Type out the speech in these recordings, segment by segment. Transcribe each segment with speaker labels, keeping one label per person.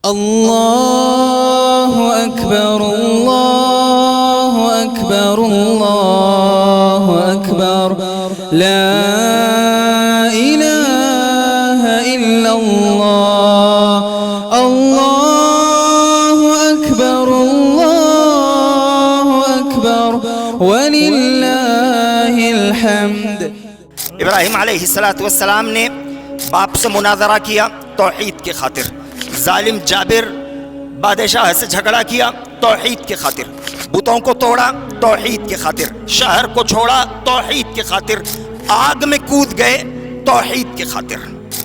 Speaker 1: اللہ اکبر اللہ اکبر اللہ اکبر لا الہ الا اللہ اللہ اکبر وللہ الحمد۔
Speaker 2: ابراہیم علیہ السلام نے باپ سے مناظرہ کیا توحید کی خاطر، ظالم جابر بادشاہ سے جھگڑا کیا توحید کی خاطر، بتوں کو توڑا توحید کی خاطر، شہر کو چھوڑا توحید کی خاطر، آگ میں کود گئے توحید کی خاطر۔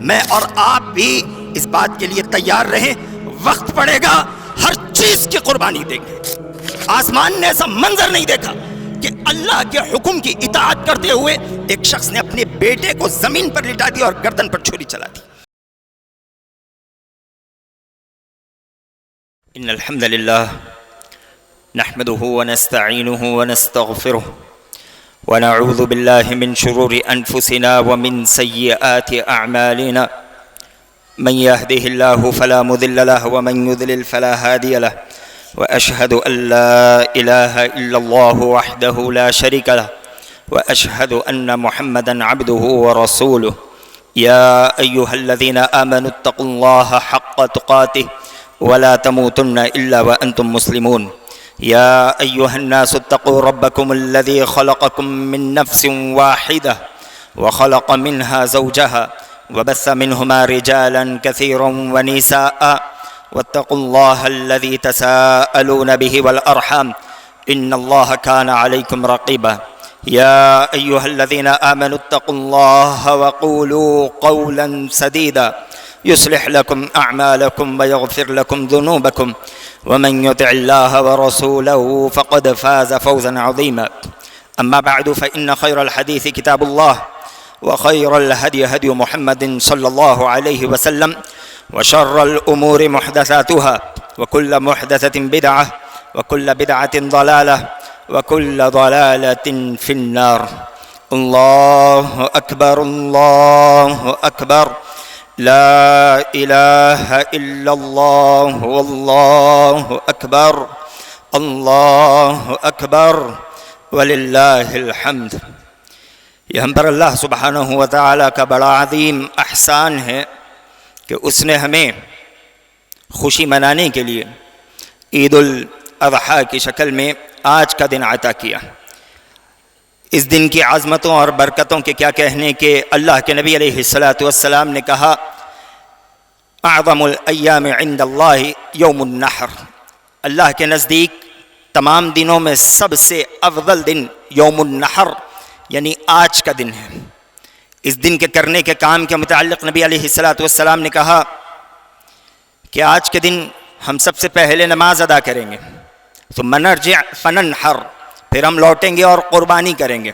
Speaker 2: میں اور آپ بھی اس بات کے لیے تیار رہیں، وقت پڑے گا ہر چیز کی قربانی دیں گے۔ آسمان نے ایسا منظر نہیں دیکھا کہ اللہ کے حکم کی اطاعت کرتے ہوئے ایک شخص نے اپنے بیٹے کو زمین پر لٹا دیا اور گردن پر چھری چلا دی۔ ان الحمد للہ نحمده ونستعینه ونستغفره ونعوذ باللہ من شرور انفسنا ومن سیئات اعمالنا من يهده الله فلا مضل له ومن يضلل فلا هادي له وأشهد أن لا إله إلا الله وحده لا شريك له وأشهد أن محمدًا عبده ورسوله يا أيها الذين آمنوا اتقوا الله حق تقاته ولا تموتن إلا وأنتم مسلمون يا أيها الناس اتقوا ربكم الذي خلقكم من نفس واحدة وخلق منها زوجها وبث منهما رجالا كثيرا ونساء واتقوا الله الذي تساءلون به والأرحام إن الله كان عليكم رقيبا يا أيها الذين آمنوا اتقوا الله وقولوا قولا سديدا يصلح لكم أعمالكم ويغفر لكم ذنوبكم ومن يطع الله ورسوله فقد فاز فوزا عظيما أما بعد فإن خير الحديث كتاب الله وخير الهدي هدي محمد صلى الله عليه وسلم وشر الأمور محدثاتها وكل محدثة بدعة وكل بدعة ضلالة وكل ضلالة في النار الله أكبر الله أكبر لا إله إلا الله والله أكبر الله أكبر وللہ الحمد۔ یہ ہم پر اللہ سبحانہ و تعالیٰ کا بڑا عظیم احسان ہے کہ اس نے ہمیں خوشی منانے کے لیے عید الاضحیٰ کی شکل میں آج کا دن عطا کیا۔ اس دن کی عظمتوں اور برکتوں کے کیا کہنے کہ اللہ کے نبی علیہ السلام نے کہا اعظم الایام عند اللہ یوم النحر، اللہ کے نزدیک تمام دنوں میں سب سے افضل دن یوم النحر یعنی آج کا دن ہے۔ اس دن کے کرنے کے کام کے متعلق نبی علیہ السلام نے کہا کہ آج کے دن ہم سب سے پہلے نماز ادا کریں گے، ثم نرجع فننحر، پھر ہم لوٹیں گے اور قربانی کریں گے،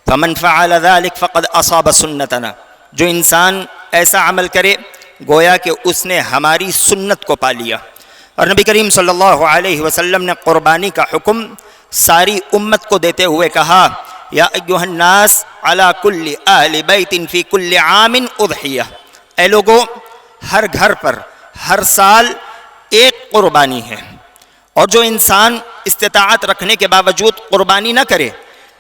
Speaker 2: فمن فعل ذلك فقد اصاب سنتنا، جو انسان ایسا عمل کرے گویا کہ اس نے ہماری سنت کو پا لیا۔ اور نبی کریم صلی اللہ علیہ وسلم نے قربانی کا حکم ساری امت کو دیتے ہوئے کہا یا ایھا الناس علی کل اہل بیت فی کل عام اضحیہ، اے لوگو ہر گھر پر ہر سال ایک قربانی ہے، اور جو انسان استطاعت رکھنے کے باوجود قربانی نہ کرے،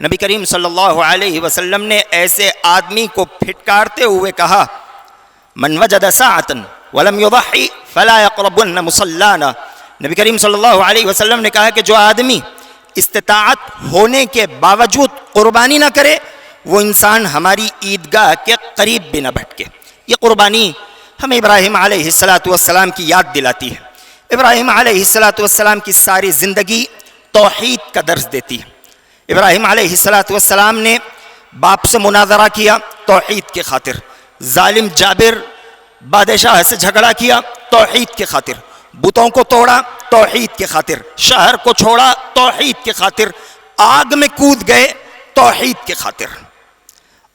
Speaker 2: نبی کریم صلی اللہ علیہ وسلم نے ایسے آدمی کو پھٹکارتے ہوئے کہا من وجد ساعۃ ولم یضحی فلا یقربن مصلانا، نبی کریم صلی اللہ علیہ وسلم نے کہا کہ جو آدمی استطاعت ہونے کے باوجود قربانی نہ کرے وہ انسان ہماری عیدگاہ کے قریب بھی نہ بھٹکے۔ یہ قربانی ہمیں ابراہیم علیہ السلام کی یاد دلاتی ہے۔ ابراہیم علیہ السلام کی ساری زندگی توحید کا درس دیتی ہے۔ ابراہیم علیہ السلام نے باپ سے مناظرہ کیا توحید کی خاطر، ظالم جابر بادشاہ سے جھگڑا کیا توحید کی خاطر، بتوں کو توڑا توحید کی خاطر، شہر کو چھوڑا توحید کی خاطر، آگ میں کود گئے توحید کی خاطر۔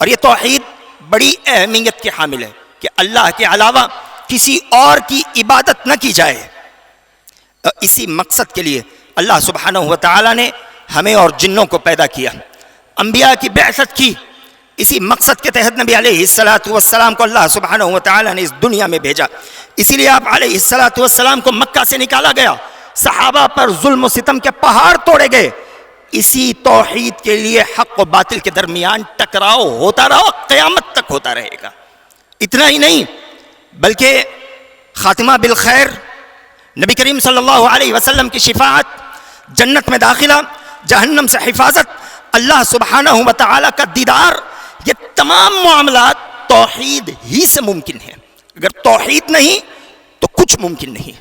Speaker 2: اور یہ توحید بڑی اہمیت کی حامل ہے کہ اللہ کے علاوہ کسی اور کی عبادت نہ کی جائے۔ اسی مقصد کے لیے اللہ سبحانہ و تعالیٰ نے ہمیں اور جنوں کو پیدا کیا، انبیاء کی بعثت کی، اسی مقصد کے تحت نبی علیہ السلام کو اللہ سبحانہ و تعالیٰ نے اس دنیا میں بھیجا اسی لیے آپ علیہ الصلوۃ والسلام کو مکہ سے نکالا گیا، صحابہ پر ظلم و ستم کے پہاڑ توڑے گئے، اسی توحید کے لیے حق و باطل کے درمیان ٹکراؤ ہوتا رہا، قیامت تک ہوتا رہے گا۔ اتنا ہی نہیں بلکہ خاتمہ بالخیر، نبی کریم صلی اللہ علیہ وسلم کی شفاعت، جنت میں داخلہ، جہنم سے حفاظت، اللہ سبحانہ و تعالی کا دیدار، یہ تمام معاملات توحید ہی سے ممکن ہے۔ اگر توحید نہیں تو کچھ ممکن نہیں۔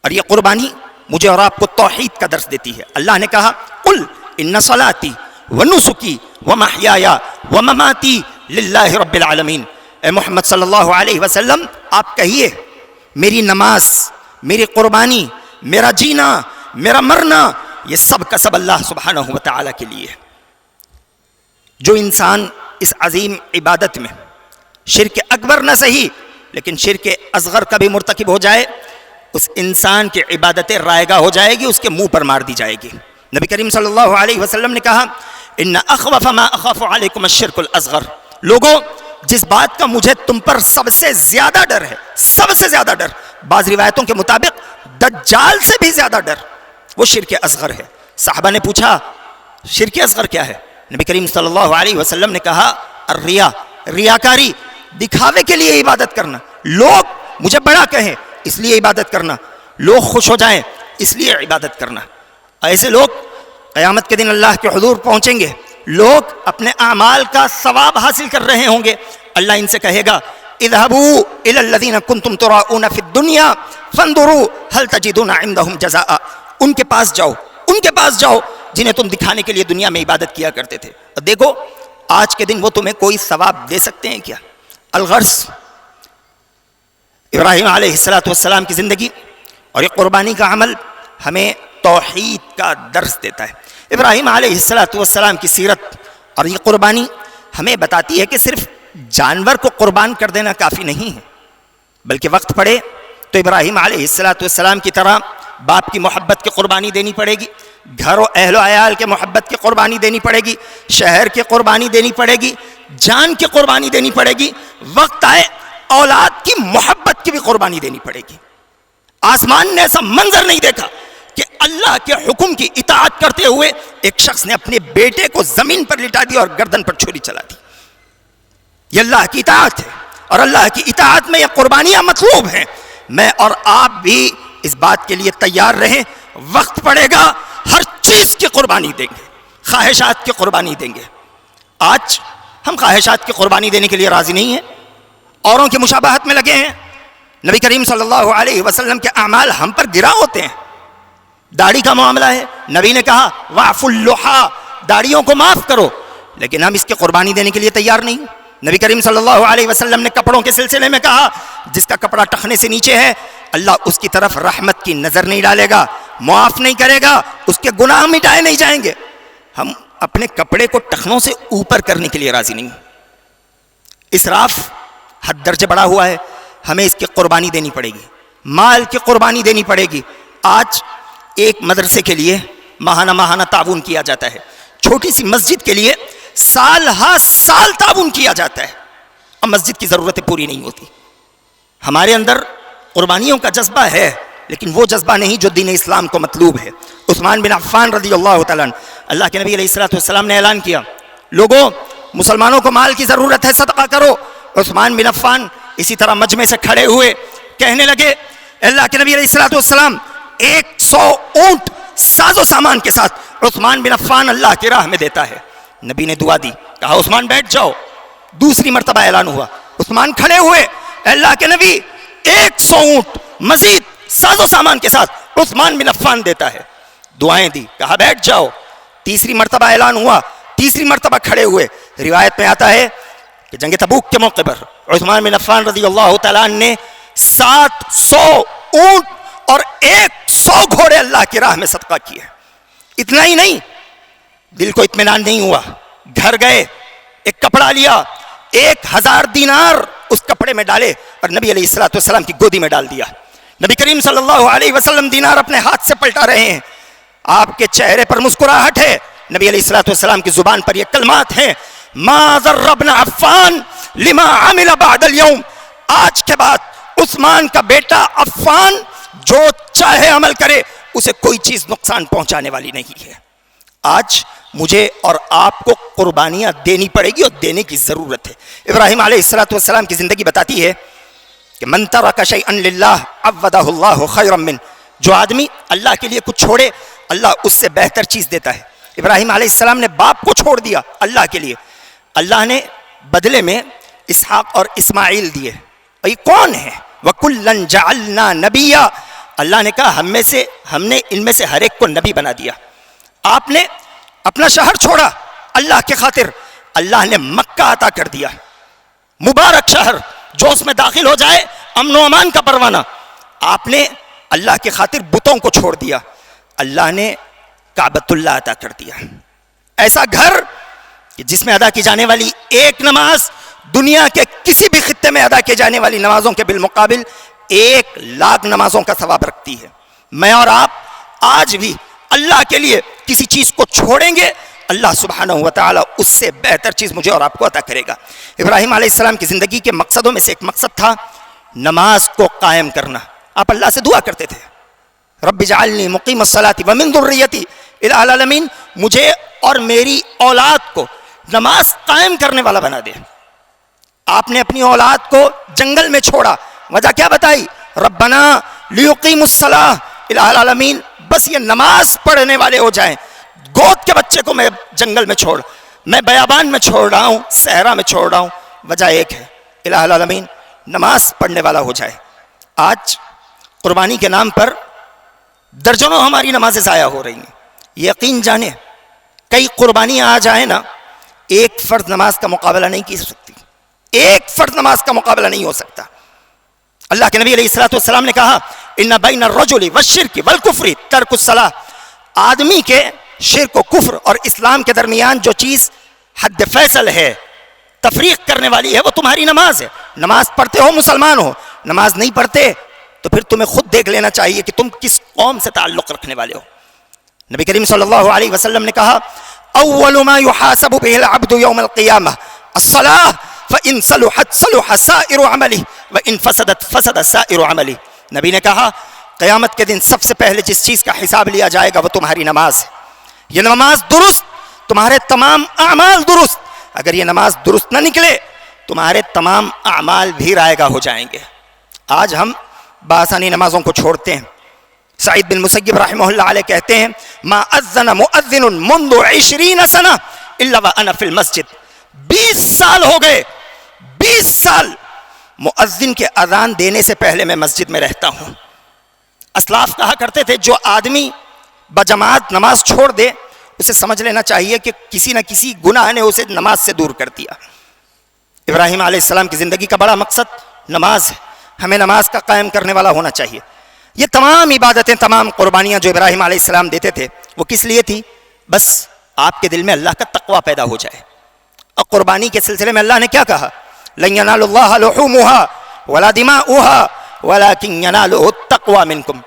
Speaker 2: اور یہ قربانی مجھے اور آپ کو توحید کا درس دیتی ہے۔ اللہ نے کہا قل ان صلاتی ونسکی ومحیایا ومماتی للہ رب العالمین۔ اے محمد صلی اللہ علیہ وسلم آپ کہیے میری نماز، میری قربانی، میرا جینا، میرا مرنا، یہ سب کا سب اللہ سبحانہ و تعالی کے لیے ہے۔ جو انسان اس عظیم عبادت میں شرک اکبر نہ صحیح لیکن شرک اصغر کا بھی مرتکب ہو جائے، اس انسان کی عبادت رائگاں ہو جائے گی، اس کے منہ پر مار دی جائے گی۔ نبی کریم صلی اللہ علیہ وسلم نے کہا ان اخوف ما اخاف علیکم الشرک الاصغر، لوگوں جس بات کا مجھے تم پر سب سے زیادہ ڈر ہے، سب سے زیادہ ڈر، بعض روایتوں کے مطابق دجال سے بھی زیادہ ڈر، وہ شرک اصغر ہے۔ صحابہ نے پوچھا شرک اصغر کیا ہے؟ نبی کریم صلی اللہ علیہ وسلم نے کہا الریا، ریاکاری، دکھاوے کے لیے عبادت کرنا، لوگ مجھے بڑا کہیں اس لیے عبادت کرنا، لوگ خوش ہو جائیں اس لیے عبادت کرنا۔ ایسے لوگ قیامت کے دن اللہ کے حضور پہنچیں گے، لوگ اپنے اعمال کا ثواب حاصل کر رہے ہوں گے، اللہ ان سے کہے گا اذهبوا الى الذين كنتم تراؤون في الدنيا فانظروا هل تجدون عندهم جزاء، ان کے پاس جاؤ، ان کے پاس جاؤ جنہیں تم دکھانے کے لیے دنیا میں عبادت کیا کرتے تھے، اور دیکھو آج کے دن وہ تمہیں کوئی ثواب دے سکتے ہیں کیا؟ الغرض ابراہیم علیہ السلام کی زندگی اور یہ قربانی کا عمل ہمیں توحید کا درس دیتا ہے۔ ابراہیم علیہ السلام کی سیرت اور یہ قربانی ہمیں بتاتی ہے کہ صرف جانور کو قربان کر دینا کافی نہیں ہے، بلکہ وقت پڑے تو ابراہیم علیہ السلام کی طرح باپ کی محبت کی قربانی دینی پڑے گی، گھر و اہل و عیال کے محبت کی قربانی دینی پڑے گی، شہر کی قربانی دینی پڑے گی، جان کی قربانی دینی پڑے گی، وقت آئے اولاد کی محبت کی بھی قربانی دینی پڑے گی۔ آسمان نے ایسا منظر نہیں دیکھا کہ اللہ کے حکم کی اطاعت کرتے ہوئے ایک شخص نے اپنے بیٹے کو زمین پر لٹا دیا اور گردن پر چھری چلا دی۔ یہ اللہ کی اطاعت ہے، اور اللہ کی اطاعت میں یہ قربانیاں مطلوب ہیں۔ میں اور آپ بھی اس بات کے لیے تیار رہیں، وقت پڑے گا ہر چیز کی قربانی دیں گے، خواہشات کی قربانی دیں گے۔ آج ہم خواہشات کی قربانی دینے کے لیے راضی نہیں ہیں، اوروں کی مشابہت میں لگے ہیں۔ نبی کریم صلی اللہ علیہ وسلم کے اعمال ہم پر گرا ہوتے ہیں۔ داڑھی کا معاملہ ہے، نبی نے کہا واعفوا اللحا، داڑھیوں کو معاف کرو، لیکن ہم اس کی قربانی دینے کے لیے تیار نہیں۔ نبی کریم صلی اللہ علیہ وسلم نے کپڑوں کے سلسلے میں کہا جس کا کپڑا ٹخنے سے نیچے ہے اللہ اس کی طرف رحمت کی نظر نہیں ڈالے گا، معاف نہیں کرے گا، اس کے گناہ مٹائے نہیں جائیں گے۔ ہم اپنے کپڑے کو ٹخنوں سے اوپر کرنے کے لیے راضی نہیں۔ اسراف حد درجے بڑا ہوا ہے، ہمیں اس کی قربانی دینی پڑے گی، مال کی قربانی دینی پڑے گی۔ آج ایک مدرسے کے لیے ماہانہ تعاون کیا جاتا ہے، چھوٹی سی مسجد کے لیے سال ہا سال تعاون کیا جاتا ہے، اب مسجد کی ضرورتیں پوری نہیں ہوتی۔ ہمارے اندر قربانیوں کا جذبہ ہے لیکن وہ جذبہ نہیں جو دین اسلام کو مطلوب ہے۔ عثمان بن عفان رضی اللہ تعالیٰ عنہ، اللہ کے نبی علیہ السلام نے اعلان کیا لوگوں مسلمانوں کو مال کی ضرورت ہے، صدقہ کرو۔ عثمان بن عفان اسی طرح مجمع سے کھڑے ہوئے کہنے لگے اللہ کے نبی علیہ السلام 100 اونٹ ساز و سامان کے ساتھ عثمان بن عفان اللہ کی راہ میں دیتا ہے۔ نبی نے دعا دی، کہا عثمان بیٹھ جاؤ۔ دوسری مرتبہ اعلان ہوا، عثمان کھڑے ہوئے، اللہ کے نبی 100 اونٹ مزید ساز و سامان کے ساتھ عثمان بن عفان دیتا ہے، دعائیں دی، کہا بیٹھ جاؤ۔ تیسری مرتبہ اعلان ہوا، تیسری مرتبہ کھڑے ہوئے۔ روایت میں آتا ہے کہ جنگ تبوک کے موقع پر عثمان بن عفان رضی اللہ تعالیٰ عنہ نے 700 اونٹ اور 100 گھوڑے اللہ کی راہ میں صدقہ کیے۔ اتنا ہی نہیں، دل کو اطمینان نہیں ہوا، گھر گئے، ایک کپڑا لیا، 1000 دینار اس کپڑے میں ڈالے اور نبی علیہ السلام کی گودی میں ڈال دیا۔ نبی کریم صلی اللہ علیہ وسلم دینار اپنے ہاتھ سے پلٹا رہے ہیں، آپ کے چہرے پر مسکراہٹ ہے، نبی علیہ السلام کی زبان پر یہ کلمات ہیں ما ضر ابن عفان لما عمل بعد اليوم، آج کے بعد عثمان کا بیٹا عفان جو چاہے عمل کرے اسے کوئی چیز نقصان پہنچانے والی نہیں ہے. آج مجھے اور آپ کو قربانیاں دینی پڑے گی اور دینے کی ضرورت ہے. ابراہیم علیہ السلام کی زندگی بتاتی ہے کہ من ترک شیئا للہ عوضہ اللہ خیرا من. جو آدمی اللہ کے لیے کچھ چھوڑے اللہ اس سے بہتر چیز دیتا ہے. ابراہیم علیہ السلام نے باپ کو چھوڑ دیا اللہ کے لیے, اللہ نے بدلے میں اسحاق اور اسماعیل دیے. یہ کون ہے؟ وَكُلًّا جَعَلْنَا نَبِيًّا. اللہ نے کہا ہم نے ان میں سے ہر ایک کو نبی بنا دیا. آپ نے اپنا شہر چھوڑا اللہ کے خاطر, اللہ نے مکہ عطا کر دیا, مبارک شہر جو اس میں داخل ہو جائے امن و امان کا پروانہ. آپ نے اللہ کے خاطر بتوں کو چھوڑ دیا, اللہ نے کعبۃ اللہ عطا کر دیا. ایسا گھر کہ جس میں ادا کی جانے والی ایک نماز دنیا کے کسی بھی خطے میں ادا کی جانے والی نمازوں کے بالمقابل 1,00,000 نمازوں کا ثواب رکھتی ہے. میں اور آپ آج بھی اللہ کے لیے کسی چیز کو چھوڑیں گے, اللہ سبحانہ و تعالیٰ اس سے بہتر چیز مجھے اور آپ کو عطا کرے گا. ابراہیم علیہ السلام کی زندگی کے مقصدوں میں سے ایک مقصد تھا نماز کو قائم کرنا. آپ اللہ سے دعا کرتے تھے رب اجعلنی مقیم الصلاۃ ومن ذریتی الہ العالمین, مجھے اور میری اولاد کو نماز قائم کرنے والا بنا دے. آپ نے اپنی اولاد کو جنگل میں چھوڑا, وجہ کیا بتائی؟ ربنا لیقیموا الصلاۃ الہ العالمین, بس یہ نماز پڑھنے والے ہو جائیں. گود کے بچے کو میں جنگل میں چھوڑ, میں بیابان میں چھوڑ رہا ہوں, صحرا میں چھوڑ رہا ہوں, وجہ ایک ہے الہ العالمین نماز پڑھنے والا ہو جائے. آج قربانی کے نام پر درجنوں ہماری نمازیں ضائع ہو رہی ہیں. یقین جانے کئی قربانیاں آ جائیں نا, ایک فرض نماز کا مقابلہ نہیں کی سکتی, ایک فرض نماز کا مقابلہ نہیں ہو سکتا. اللہ کے نبی علیہ السلام نے کہا ان بین الرجل والشرک والکفر ترک الصلاۃ. آدمی کے شرک و کفر اور اسلام کے درمیان جو چیز حد فیصل ہے, تفریق کرنے والی ہے, وہ تمہاری نماز ہے. نماز پڑھتے ہو مسلمان ہو, نماز نہیں پڑھتے تو پھر تمہیں خود دیکھ لینا چاہیے کہ تم کس قوم سے تعلق رکھنے والے ہو. نبی کریم صلی اللہ علیہ وسلم نے کہا اول ما يحاسب به العبد يوم القيامة الصلاة فإن صلحت صلح سائر عمله وإن فسدت فسد سائر عمله. نبی نے کہا قیامت کے دن سب سے پہلے جس چیز کا حساب لیا جائے گا وہ تمہاری نماز ہے. یہ نماز درست, تمہارے تمام اعمال درست. اگر یہ نماز درست نہ نکلے تمہارے تمام اعمال بھی رائے گاہ ہو جائیں گے. آج ہم بآسانی نمازوں کو چھوڑتے ہیں. سعید بن مسیب رحمہ اللہ علیہ کہتے ہیں ما اذن مؤذن منذ 20 سنہ الا وانا فی المسجد. 20 سال ہو گئے, 20 سال مؤذن کے اذان دینے سے پہلے میں مسجد میں رہتا ہوں. اسلاف کہا کرتے تھے جو آدمی بجماعت نماز چھوڑ دے اسے سمجھ لینا چاہیے کہ کسی نہ کسی گناہ نے اسے نماز سے دور کر دیا. ابراہیم علیہ السلام کی زندگی کا بڑا مقصد نماز ہے. ہمیں نماز کا قائم کرنے والا ہونا چاہیے. یہ تمام عبادتیں, تمام قربانیاں جو ابراہیم علیہ السلام دیتے تھے وہ کس لیے تھی؟ بس آپ کے دل میں اللہ کا تقوی پیدا ہو جائے. اور قربانی کے سلسلے میں اللہ نے کیا کہا؟ لن ينال الله لحومها ولا دماؤها ولكن يناله التقوى منكم.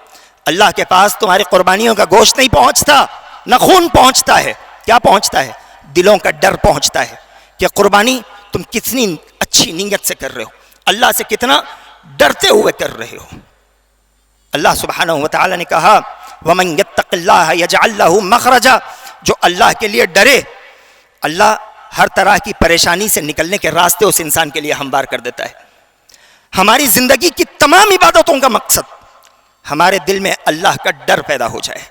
Speaker 2: اللہ کے پاس تمہاری قربانیوں کا گوشت نہیں پہنچتا, نہ خون پہنچتا ہے. کیا پہنچتا ہے؟ دلوں کا ڈر پہنچتا ہے کہ قربانی تم کتنی اچھی نیت سے کر رہے ہو, اللہ سے کتنا ڈرتے ہوئے کر رہے ہو. اللہ سبحانہ و تعالی نے کہا وَمَن يَتَّقِ اللَّهَ يَجْعَلْ لَهُ مَخْرَجًا. جو اللہ کے لیے ڈرے اللہ ہر طرح کی پریشانی سے نکلنے کے راستے اس انسان کے لیے ہموار کر دیتا ہے. ہماری زندگی کی تمام عبادتوں کا مقصد ہمارے دل میں اللہ کا ڈر پیدا ہو جائے.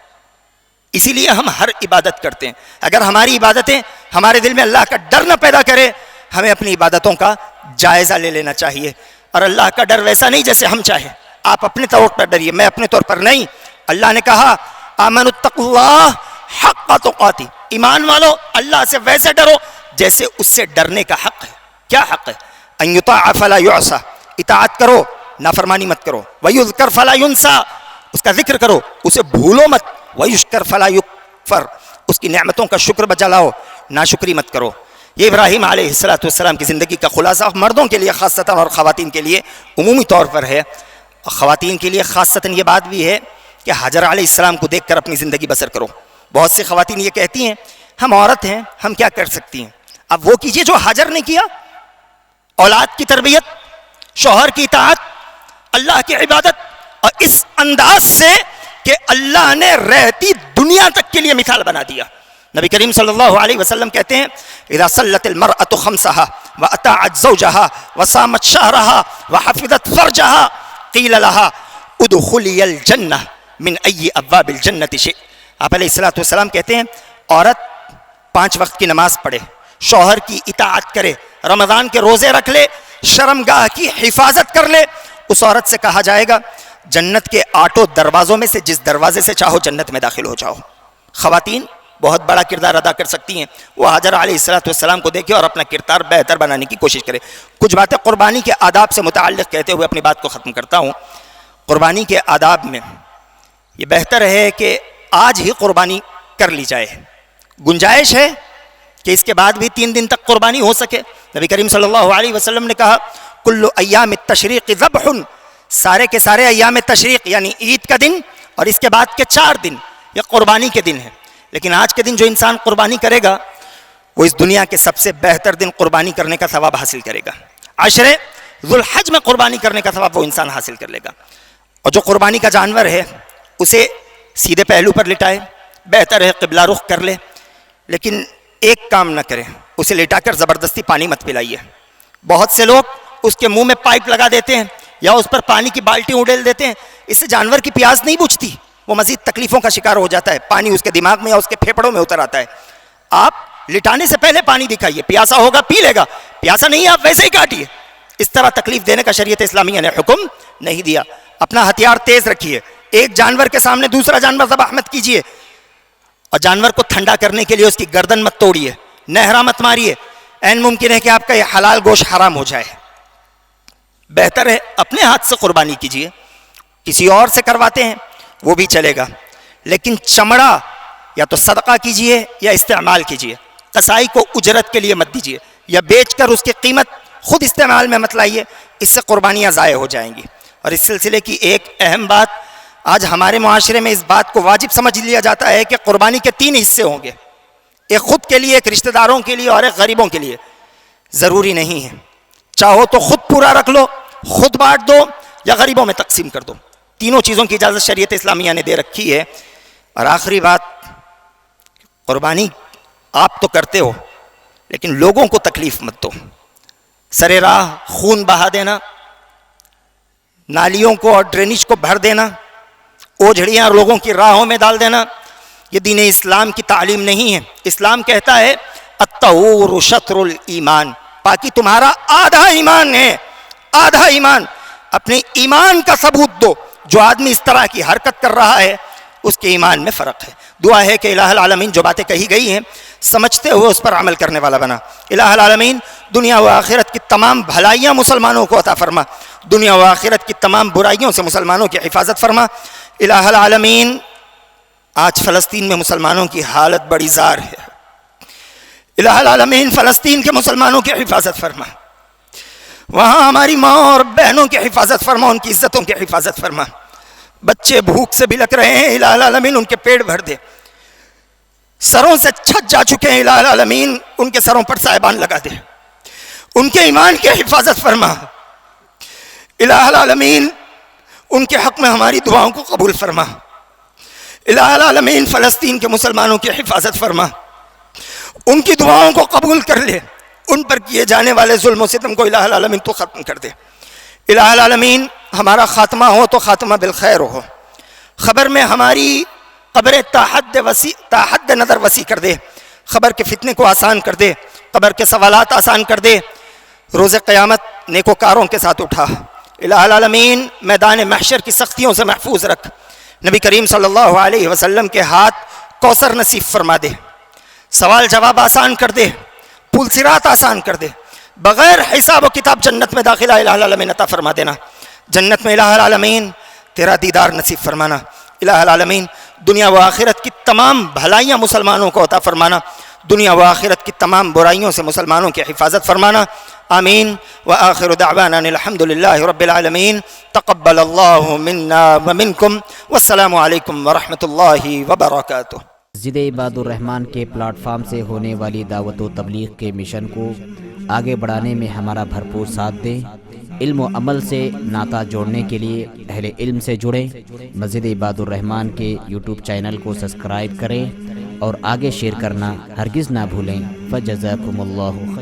Speaker 2: اسی لیے ہم ہر عبادت کرتے ہیں. اگر ہماری عبادتیں ہمارے دل میں اللہ کا ڈر نہ پیدا کرے, ہمیں اپنی عبادتوں کا جائزہ لے لینا چاہیے. اور اللہ کا ڈر ویسا نہیں جیسے ہم چاہیں. آپ اپنے طور پر ڈریے, میں اپنے طور پر نہیں. اللہ نے کہا آمنوا اتقوا اللہ حق تقاتہ. ایمان والو اللہ سے ویسے ڈرو جیسے اس سے ڈرنے کا حق ہے. کیا حق ہے؟ ان یطاع فلا یعصى. اطاعت کرو, نافرمانی مت کرو. ویذکر فلا ینسى. اس کا ذکر کرو, اسے بھولو مت. ویشکر فلا یکفر. اس کی نعمتوں کا شکر بجا لاؤ, ناشکری مت کرو. یہ ابراہیم علیہ السلام کی زندگی کا خلاصہ مردوں کے لیے خاصتاً اور خواتین کے لیے عمومی طور پر ہے. خواتین کے لیے خاصتاً یہ بات بھی ہے کہ حاجر علیہ السلام کو دیکھ کر اپنی زندگی بسر کرو. بہت سی خواتین یہ کہتی ہیں ہم عورت ہیں, ہم کیا کر سکتی ہیں. اب وہ کیجئے جو حاجر نے کیا, اولاد کی تربیت, شوہر کی اطاعت. اللہ کی عبادت اور اس انداز سے کہ اللہ نے رہتی دنیا تک کے لیے مثال بنا دیا. نبی کریم صلی اللہ علیہ وسلم کہتے ہیں اذا صلت المرأة خمسها واطاعت زوجها وصامت شهرها وحفظت فرجها قیل لها ادخلی الجنہ من ای ابواب الجنة شئت. آپ علیہ الصلوۃ والسلام کہتے ہیں عورت 5 وقت کی نماز پڑھے, شوہر کی اطاعت کرے, رمضان کے روزے رکھ لے, شرمگاہ کی حفاظت کر لے, اس عورت سے کہا جائے گا جنت کے 8 دروازوں میں سے جس دروازے سے چاہو جنت میں داخل ہو جاؤ. خواتین بہت بڑا کردار ادا کر سکتی ہیں. وہ حاجر علیہ الصلوۃ والسلام کو دیکھے اور اپنا کردار بہتر بنانے کی کوشش کرے. کچھ باتیں قربانی کے آداب سے متعلق کہتے ہوئے اپنی بات کو ختم کرتا ہوں. قربانی کے آداب میں یہ بہتر ہے کہ آج ہی قربانی کر لی جائے. گنجائش ہے کہ اس کے بعد بھی 3 دن تک قربانی ہو سکے. نبی کریم صلی اللہ علیہ وسلم نے کہا کل ایام التشریق ذبح, سارے کے سارے ایام تشریق یعنی عید کا دن اور اس کے بعد کے 4 دن یہ قربانی کے دن ہیں. لیکن آج کے دن جو انسان قربانی کرے گا وہ اس دنیا کے سب سے بہتر دن قربانی کرنے کا ثواب حاصل کرے گا. عشر ذو الحج میں قربانی کرنے کا ثواب وہ انسان حاصل کر لے گا. اور جو قربانی کا جانور ہے اسے سیدھے پہلو پر لٹائے, بہتر ہے قبلہ رخ کر لے, لیکن ایک کام نہ کریں, اسے لٹا کر زبردستی پانی مت پلائیے. بہت سے لوگ اس کے منہ میں پائپ لگا دیتے ہیں یا اس پر پانی کی بالٹی اڈیل دیتے ہیں. اس سے جانور کی پیاس نہیں بجھتی, وہ مزید تکلیفوں کا شکار ہو جاتا ہے. پانی اس کے دماغ میں یا اس کے پھیپھڑوں میں اتر آتا ہے. آپ لٹانے سے پہلے پانی دکھائیے, پیاسا ہوگا پی لے گا, پیاسا نہیں آپ ویسے ہی کاٹیے. اس طرح تکلیف دینے کا شریعت اسلامیہ نے حکم نہیں دیا. اپنا ہتھیار تیز رکھیے, ایک جانور کے سامنے دوسرا جانور ذبح مت کیجیے, اور جانور کو ٹھنڈا کرنے کے لیے اس کی گردن مت توڑیے, نہرا مت ماریے. این ممکن ہے کہ آپ کا یہ حلال گوشت حرام ہو جائے. بہتر ہے اپنے ہاتھ سے قربانی کیجیے. کسی اور سے کرواتے ہیں وہ بھی چلے گا, لیکن چمڑا یا تو صدقہ کیجیے یا استعمال کیجیے. قصائی کو اجرت کے لیے مت دیجیے یا بیچ کر اس کی قیمت خود استعمال میں مت لائیے, اس سے قربانیاں ضائع ہو جائیں گی. اور اس سلسلے کی ایک اہم بات, آج ہمارے معاشرے میں اس بات کو واجب سمجھ لیا جاتا ہے کہ قربانی کے 3 حصے ہوں گے, ایک خود کے لیے, ایک رشتہ داروں کے لیے اور ایک غریبوں کے لیے. ضروری نہیں ہے, چاہو تو خود پورا رکھ لو, خود بانٹ دو یا غریبوں میں تقسیم کر دو. تینوں چیزوں کی اجازت شریعت اسلامیہ نے دے رکھی ہے. اور آخری بات, قربانی آپ تو کرتے ہو لیکن لوگوں کو تکلیف مت دو. سر راہ خون بہا دینا, نالیوں کو اور ڈرینیج کو بھر دینا, اوجھڑیاں لوگوں کی راہوں میں ڈال دینا, یہ دین اسلام کی تعلیم نہیں ہے. اسلام کہتا ہے الطہور شطر الایمان, پاکی تمہارا آدھا ایمان ہے, آدھا ایمان. اپنے ایمان کا ثبوت دو. جو آدمی اس طرح کی حرکت کر رہا ہے اس کے ایمان میں فرق ہے. دعا ہے کہ الہ العالمین جو باتیں کہی گئی ہیں سمجھتے ہوئے اس پر عمل کرنے والا بنا. الہ العالمین دنیا و آخرت کی تمام بھلائیاں مسلمانوں کو عطا فرما, دنیا و آخرت کی تمام برائیوں سے مسلمانوں کی حفاظت فرما. الہ العالمین آج فلسطین میں مسلمانوں کی حالت بڑی زار ہے. الہ العالمین فلسطین کے مسلمانوں کی حفاظت فرما, وہاں ہماری ماں اور بہنوں کی حفاظت فرما, ان کی عزتوں کی حفاظت فرما. بچے بھوک سے بلک رہے ہیں, الہ العالمین ان کے پیٹ بھر دے. سروں سے چھت جا چکے ہیں, الہ العالمین ان کے سروں پر سائبان لگا دے, ان کے ایمان کی حفاظت فرما. الہ العالمین ان کے حق میں ہماری دعاؤں کو قبول فرما. الہ العالمین فلسطین کے مسلمانوں کی حفاظت فرما, ان کی دعاؤں کو قبول کر لے, ان پر کیے جانے والے ظلم و ستم کو الہ العالمین تو ختم کر دے. الہ العالمین ہمارا خاتمہ ہو تو خاتمہ بالخیر ہو. خبر میں ہماری قبر تاحد نظر وسیع کر دے, خبر کے فتنے کو آسان کر دے, قبر کے سوالات آسان کر دے, روز قیامت نیکوکاروں کے ساتھ اٹھا. الہ العالمین میدان محشر کی سختیوں سے محفوظ رکھ. نبی کریم صلی اللہ علیہ وسلم کے ہاتھ کوثر نصیب فرما دے, سوال جواب آسان کر دے, پل صراط آسان کر دے, بغیر حساب و کتاب جنت میں داخلہ الہ العالمین عطا فرما دینا. جنت میں الہ العالمین تیرا دیدار نصیب فرمانا. الہ العالمین دنیا و آخرت کی تمام بھلائیاں مسلمانوں کو عطا فرمانا, دنیا و آخرت کی تمام برائیوں سے مسلمانوں کی حفاظت فرمانا. آمین. وآخر دعوانا الحمد للہ رب العالمین. تقبل اللہ منا ومنکم, والسلام علیکم ورحمۃ اللہ وبرکاتہ.
Speaker 3: مسجد عباد الرحمن کے پلیٹ فارم سے ہونے والی دعوت و تبلیغ کے مشن کو آگے بڑھانے میں ہمارا بھرپور ساتھ دیں. علم و عمل سے ناطہ جوڑنے کے لیے اہل علم سے جڑیں۔ مسجد عباد الرحمن کے یوٹیوب چینل کو سبسکرائب کریں اور آگے شیئر کرنا ہرگز نہ بھولیں۔ فجزاکم اللہ